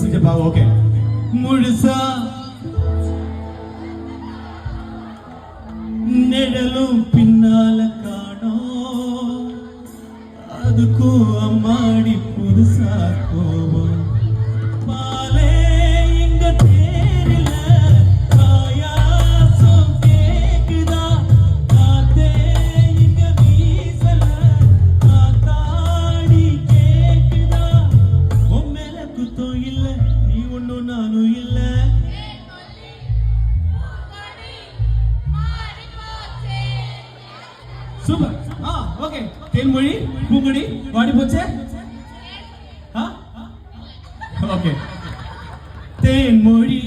சிஜப்பா okay முழுசா நிழலும் பின்னால காணோம் அதுக்கும் அம்மாடி புதுசா கோவம் பாலே இங்க தேரில பாயாசம் கேக்குதா காத்தே இங்க வீசல காத்தாடி கேக்குதா உன் மேல குத்தம் இல்ல நீ ஒண்ணும் நானும் இல்ல சூப்பர் ஓகே தேன்மொழி பூங்கொடி வாடி போச்சே ஓகே தேன்மொழி